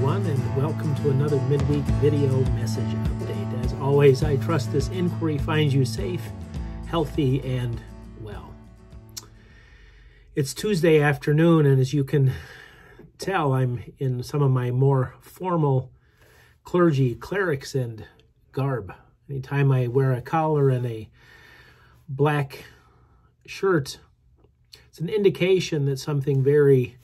everyone, and welcome to another midweek video message update. As always, I trust this inquiry finds you safe, healthy, and well. It's Tuesday afternoon, and as you can tell, I'm in some of my more formal clerics and garb. Anytime I wear a collar and a black shirt, it's an indication that something very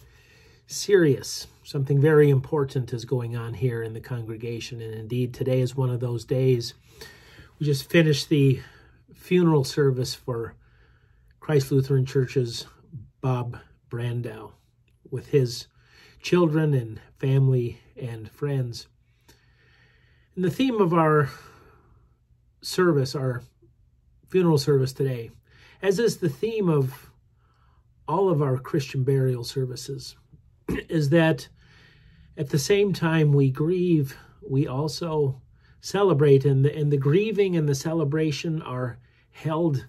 serious, something very important is going on here in the congregation. And indeed, today is one of those days. We just finished the funeral service for Christ Lutheran Church's Bob Brandow with his children and family and friends. And the theme of our service, our funeral service today, as is the theme of all of our Christian burial services, is that at the same time we grieve, we also celebrate, and the grieving and the celebration are held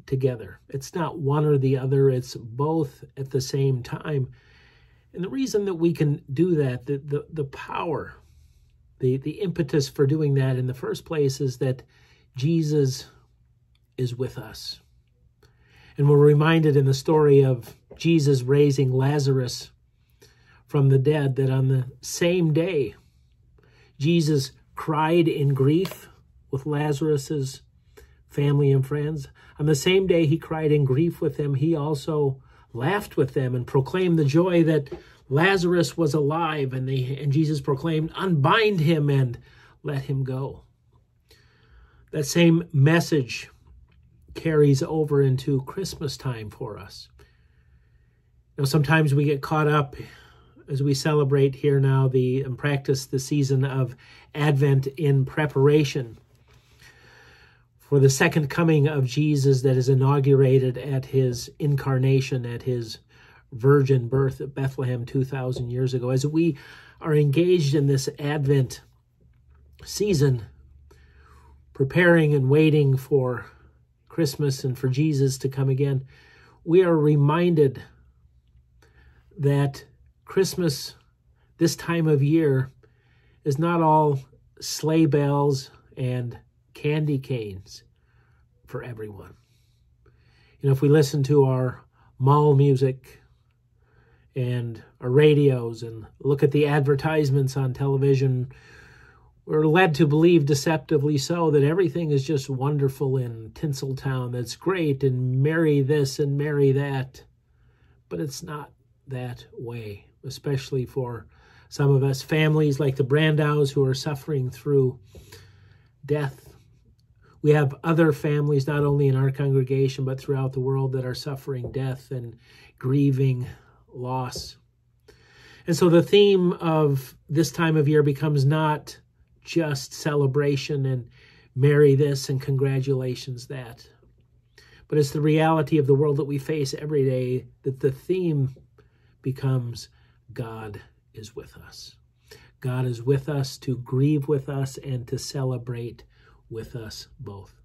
together. It's not one or the other, it's both at the same time. And the reason that we can do that, the power, the impetus for doing that in the first place is that Jesus is with us. And we're reminded in the story of Jesus raising Lazarus from the dead that on the same day, Jesus cried in grief with Lazarus's family and friends. On the same day he cried in grief with them, he also laughed with them and proclaimed the joy that Lazarus was alive. And Jesus proclaimed, "Unbind him and let him go." That same message carries over into Christmas time for us. Now, sometimes we get caught up as we celebrate here now and practice the season of Advent in preparation for the second coming of Jesus that is inaugurated at his incarnation, at his virgin birth at Bethlehem 2,000 years ago. As we are engaged in this Advent season, preparing and waiting for Christmas and for Jesus to come again, we are reminded that Christmas, this time of year, is not all sleigh bells and candy canes for everyone. You know, if we listen to our mall music and our radios and look at the advertisements on television, we're led to believe, deceptively so, that everything is just wonderful in Tinseltown, that's great, and merry this and merry that. But it's not that way, especially for some of us families like the Brandows who are suffering through death. We have other families, not only in our congregation, but throughout the world, that are suffering death and grieving loss. And so the theme of this time of year becomes not just celebration and merry this and congratulations that, but it's the reality of the world that we face every day, that the theme becomes God is with us. God is with us to grieve with us and to celebrate with us both.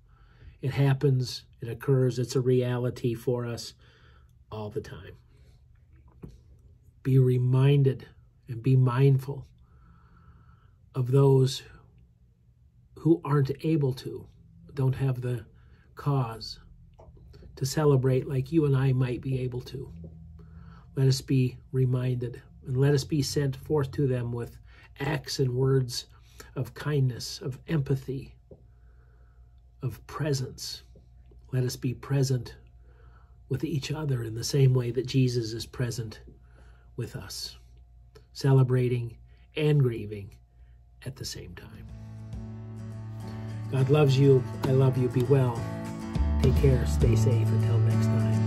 It happens, it occurs, it's a reality for us all the time. Be reminded and be mindful of those who aren't able to, don't have the cause to celebrate like you and I might be able to. Let us be reminded, and let us be sent forth to them with acts and words of kindness, of empathy, of presence. Let us be present with each other in the same way that Jesus is present with us, celebrating and grieving at the same time. God loves you. I love you. Be well. Take care. Stay safe. Until next time.